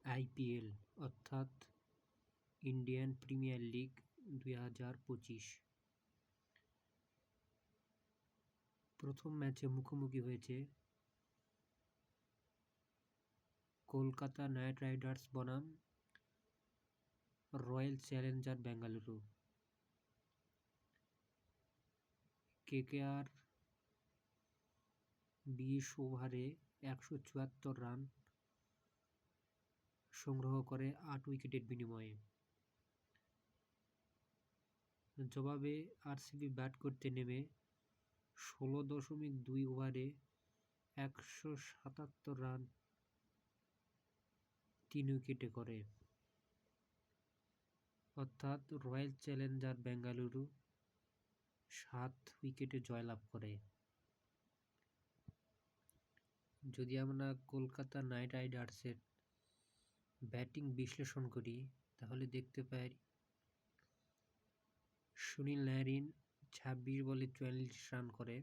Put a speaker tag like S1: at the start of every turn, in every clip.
S1: IPL অর্থাৎ Indian premier league 2025 প্রথম ম্যাচে মুখোমুখি হয়েছে কলকাতা নাইট রাইডার্স বনাম রয়্যাল চ্যালেঞ্জার বেঙ্গালুরু। কেকেআর 20 ওভারে 174 রান সংগ্রহ করে 8 উইকেটের বিনিময়ে। জবাবে আরসিবি ব্যাট করতে নেমে 16.2 ওভারে 177 রান 3 উইকেটে করে, অর্থাৎ রয়্যাল চ্যালেঞ্জার বেঙ্গালুরু 7 উইকেটে জয়লাভ করে। যদি আমরা কলকাতা নাইট রাইডার্সের ব্যাটিং বিশ্লেষণ করি তাহলে দেখতে পাই সুনীল নারিন 26 বলে 44 রান করে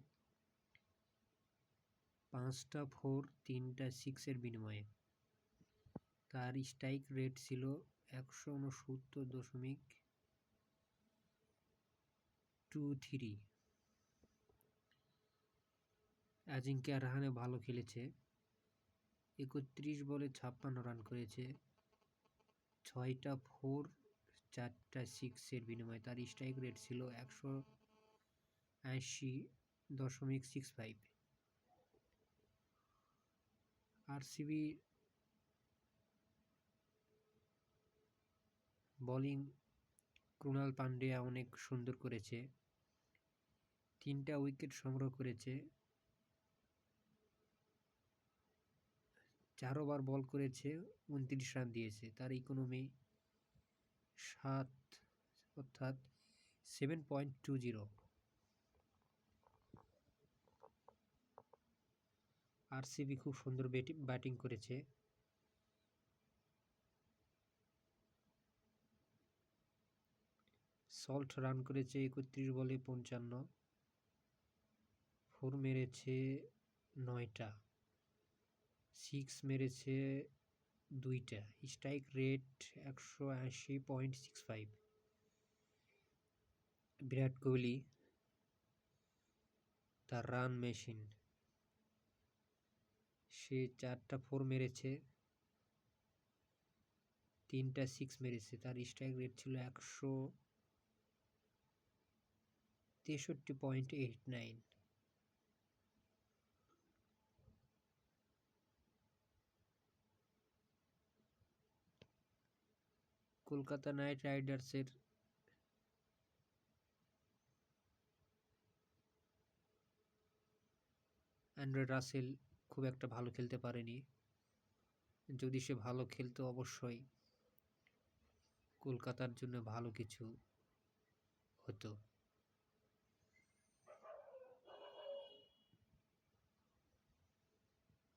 S1: 5টা 4 3টা 6 বিনিময়ে। তার স্ট্রাইক রেট ছিল 169.23। অজিঙ্ক্য রাহানে ভালো খেলেছে, 31 বলে 56 রান করেছে 6টা 4 4টা 6 বিনিময়ে। তার স্ট্রাইক রেট ছিল 180.65। আরসিবি বোলিং ক্রুণাল পান্ডিয়া অনেক সুন্দর করেছে, 3টা উইকেট সংগ্রহ করেছে, 4 ওভার বল করেছে, 29 রান দিয়েছে। তার ইকোনমি 7 অর্থাৎ 7.20। আরসিবি খুব সুন্দর ব্যাটিং করেছে, সল্ট রান করেছে 31 বলে 55, 4 মেরেছে 9টা, 6 মেরেছে 2টা, স্ট্রাইক রেট 180.65। বিরাট কোহলি তার রান মেশিন, সে 4টা 4 মেরেছে, 3টা 6 মেরেছে। তার স্ট্রাইক রেট ছিল 163.89। কলকাতা নাইট রাইডার্সের অ্যান্ড্রে রাসেল খুব একটা ভালো খেলতে পারেনি। যদি সে ভালো খেলতো অবশ্যই কলকাতার জন্য ভালো কিছু হতো।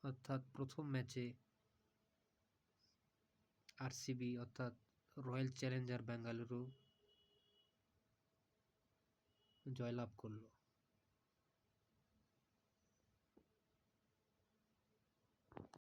S1: অর্থাৎ প্রথম ম্যাচে আরসিবি অর্থাৎ রয়্যাল চ্যালেঞ্জার বেঙ্গালুরু জয়লাভ করলো।